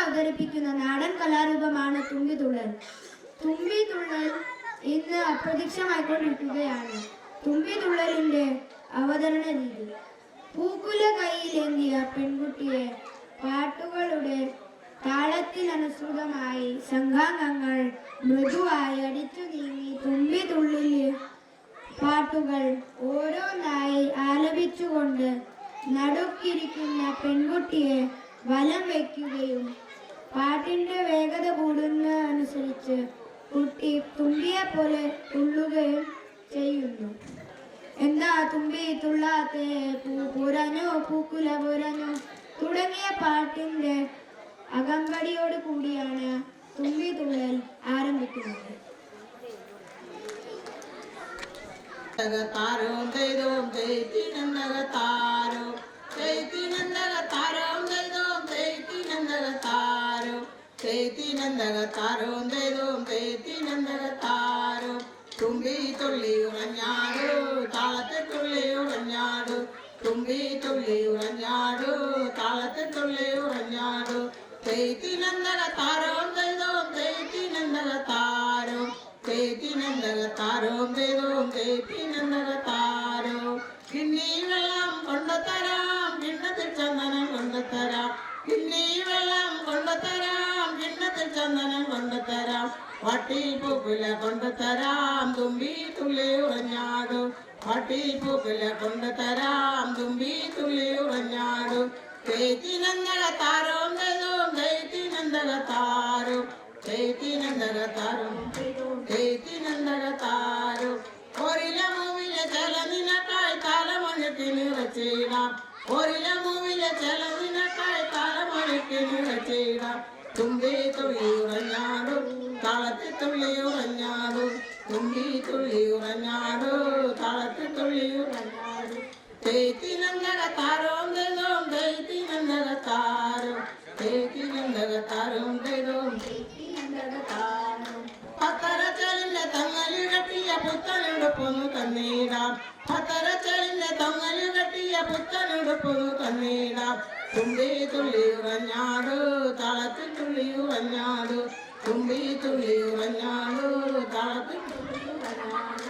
അവതരിപ്പിക്കുന്ന നാടൻ കലാരൂപമാണ് തുമ്പിതുള്ളൽ. തുമ്പിതുള്ളൽ ഇന്ന് അപ്രത്യക്ഷമായിക്കൊണ്ടിരിക്കുകയാണ്. തുമ്പിതുള്ളലിന്റെ അവതരണ രീതി: പൂക്കുല കൈയിലേന്തിയ പെൺകുട്ടിയെ പാട്ടുകളുടെ താളത്തിനനുസൃതമായി സംഘാംഗങ്ങൾ മൃദുവായി അടിച്ചു നീങ്ങി തുമ്പിതുള്ളില് പാട്ടുകൾ ഓരോന്നായി ആലപിച്ചുകൊണ്ട് നടുക്കിരിക്കുന്ന പെൺകുട്ടിയെ വലം വയ്ക്കുകയും പാട്ടിന്റെ വേഗത കൂടുന്നതനുസരിച്ച് കുട്ടി തുമ്പിയെ പോലെ തുള്ളുകയും ചെയ്യുന്നു. എന്താ തുമ്പി തുള്ളാത്തെ, പൂ പോരാഞ്ഞോ, പൂക്കുല പോരാഞ്ഞോ തുടങ്ങിയ പാട്ടിന്റെ അകമ്പടിയോട് കൂടിയാണ് തുമ്പിതുള്ളൽ ആരംഭിക്കുന്നത്. തുമ്പി തുള്ളി ഉറഞ്ഞാടു, താളത്തെ തുള്ളി ഉറഞ്ഞാടു. തുമ്പി തുള്ളി ഉറഞ്ഞാടു, താളത്തെ തുള്ളി ഉറഞ്ഞാടു. തെയ്ത്തിനന്തകത്താരവും തെയ്തോം തെയ്ത്തിനന്തകത്താരവും തെയ്ത്തിനന്തകത്താരവും തെയ്തോം തെയ്ത്തിനന്തകത്താരവും. കിണ്ണി വെള്ളം കൊണ്ടുതരാം, കിണ്ണത്തിൽ ചന്ദനം കൊണ്ടുതരാം. കിണ്ണി വെള്ളം കൊണ്ടുതരാം, കിണ്ണത്തിൽ ചന്ദനം കൊണ്ടുതരാം. വട്ടി പൂക്കുല കൊണ്ടുതരാം, തുമ്പി തുള്ളി ഉറഞ്ഞാടു. വട്ടി പൂക്കുല കൊണ്ടുതരാം, തുമ്പി തുള്ളി ഉറഞ്ഞാടു. തെയ്ത്തിനന്തകത്താരവും തെയ്തോം തെയ്ത്തിനന്തകത്താരവും തെയ്ത്തിനന്തകത്താരവും തെയ്ത്തിനന്തകത്താരവും. ഒരില മൂവിലെ ചില നിനക്കായി താലമൊഴുക്കി നിറച്ചിടാം. ഒരില മൂവിലെ ചില നിനക്കായി താലമൊഴുക്കി നിറച്ചിടാം. തുമ്പി തുള്ളി ഉറഞ്ഞാടു, താളത്തിൽ തുള്ളി ഉറഞ്ഞാടു. തുമ്പി തുള്ളി ഉറഞ്ഞാടു, താളത്തിൽ തുള്ളി ഉറഞ്ഞാടു. തെയ്ത്തിനന്തകത്താരവും തെയ്തോം തെയ്ത്തിനന്തകത്താരവും തെയ്ത്തിനന്തകത്താരവും തെയ്തോം തെയ്ത്തിനന്തകത്താരവും. പത്തരച്ചലിന്റെ തങ്ങലു കെട്ടിയ പുത്തനുടുപ്പൊന്നു തന്നീടാം. പത്തരച്ചലിന്റെ തങ്ങലു കെട്ടിയ പുത്തനുടുപ്പൊന്നു തന്നീടാം. തുമ്പി തുള്ളി ഉറഞ്ഞാടു, താളത്തിൽ തുള്ളി ഉറഞ്ഞാടു. തുമ്പി തുള്ളി ഉറഞ്ഞാടു, താളത്തിൽ തുള്ളി ഉറഞ്ഞാടു.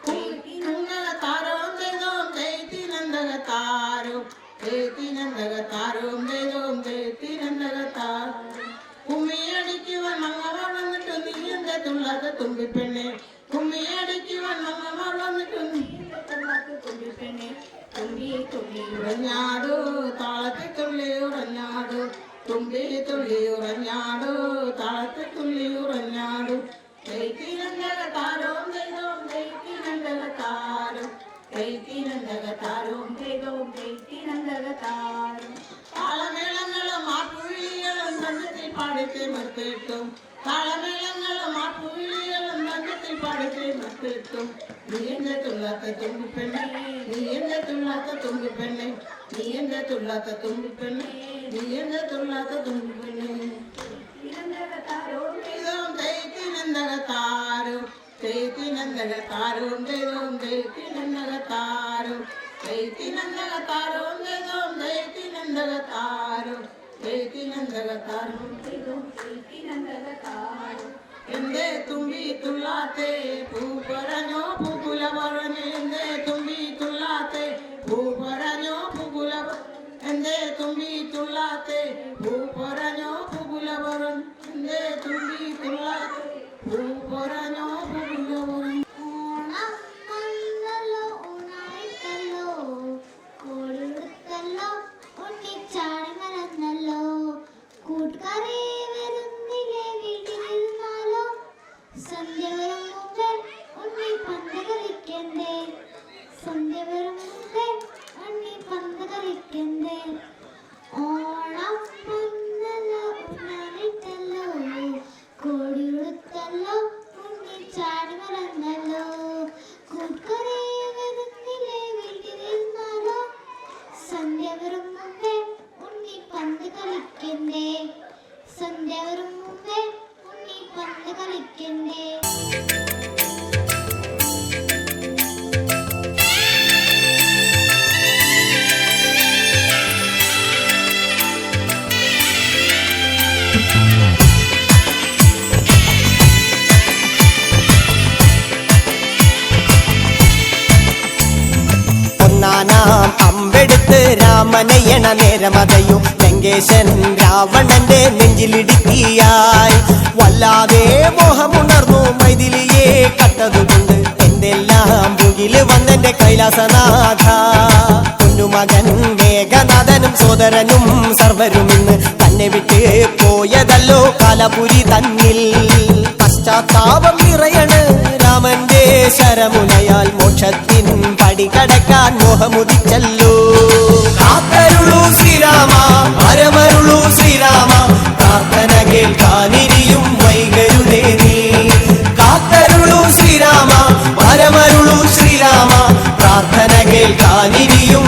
തെയ്ത്തിനന്തകത്താരവും തെയ്തോം തെയ്ത്തിനന്തകത്താരവും തെയ്ത്തിനന്തകത്താരവും തെയ്തോം തെയ്ത്തിനന്തകത്താരവും. കുമ്മിയടിക്കുവാൻ മങ്ങമാർ വന്നിട്ട് നീ എന്റെ തുള്ളാത്ത തുമ്പിപ്പെണ്ണെ. കുമ്മിയടിക്കുവാൻ മങ്ങമാർ വന്നിട്ട് നീ എന്റെ തുള്ളാത്ത തുമ്പിപ്പെണ്ണെ. തുമ്പി തുള്ളി ഉറഞ്ഞാടു, താളത്തിൽ തുള്ളി ഉറഞ്ഞാടു. തുമ്പി തുള്ളി ഉറഞ്ഞാടു, താളത്തിൽ തുള്ളി ഉറഞ്ഞാടു. തെയ്ത്തിനന്തകത്താരവും തെയ്തോം തെയ്ത്തിനന്തകത്താരവും തെയ്ത്തിനന്തകത്താരവും തെയ്തോം തെയ്ത്തിനന്തകത്താരവും. താളമേളങ്ങളും ആപ്പുവിളികളും തഞ്ചത്തിൽ പാടിത്തെ നിർത്തിയിട്ടും. താളമേളങ്ങളും ആപ്പുവിളികളും തഞ്ചത്തിൽ പാടിത്തെ നിർത്തിയിട്ടും. നീ എന്റെ തുള്ളാത്ത തുമ്പിപ്പെണ്ണെ, നീ എന്റെ തുള്ളാത്ത തുമ്പിപ്പെണ്ണെ. നീ എന്റെ തുള്ളാത്ത തുമ്പിപ്പെണ്ണെ, നീ എന്റെ തുള്ളാത്ത തുമ്പിപ്പെണ്ണെ. തെയ്ത്തിനന്തകത്താരവും തെയ്തോം തെയ്ത്തിനന്തകത്താരവും തെയ്ത്തിനന്തകത്താരവും തെയ്തോം തെയ്ത്തിനന്തകത്താരവും തെയ്ത്തിനന്തകത്താരവും തെയ്തോം തെയ്ത്തിനന്തകത്താരവും തെയ്ത്തിനന്തകത്താരവും തെയ്തോം തെയ്ത്തിനന്തകത്താരവും. എന്തേ തുമ്പി തുള്ളാത്തെ, പൂ പറഞ്ഞോ പൂക്കുല പറഞ്ഞു. എന്തേ തുമ്പി തുള്ളാത്തെ, പൂ പറഞ്ഞോ പൂക്കുല. എന്തേ തുമ്പി തുള്ളാത്തെ, പൂ പറഞ്ഞോ പൂക്കുല പറഞ്ഞു. എന്തേ തുമ്പി തുള്ളാത്തെ, പൂ പറഞ്ഞോ പൂക്കുല പറഞ്ഞു. കൂട്ടുകാരെ വരുന്നില്ലേ വീട്ടിലിരുന്നാലോ. സന്ധ്യ വരും മുമ്പേ ഉണ്ണി മനയണ നേരമതയോ ലങ്കേശൻ രാവണന്റെ നെഞ്ചിലിടുക്കിയായി വല്ലാതെ മോഹമുണർന്നു മൈഥിലിയെ കട്ടതുകൊണ്ട് എന്തെല്ലാം മുകില് വന്നെന്റെ കൈലാസനാഥ കുഞ്ഞുമകൻ മേഘനാഥനും സോദരനും സർവരും ഇന്ന് തന്നെ വിട്ട് പോയതല്ലോ കാലപുരി തന്നിൽ പശ്ചാത്താപം നിറയണ് രാമന്റെ ശരമുനയാൽ മോക്ഷത്തിൻ പടി കടക്കാൻ മോഹമുദിച്ചല്ലോ കാത്തരുളൂ ശ്രീരാമ പരമരുളൂ ശ്രീരാമ പ്രാർത്ഥന കേൾക്കാനിരിയും വൈകരുതേ നീ കാത്തരുളൂ ശ്രീരാമ പരമരുളൂ ശ്രീരാമ പ്രാർത്ഥന കേൾക്കാനിരിയും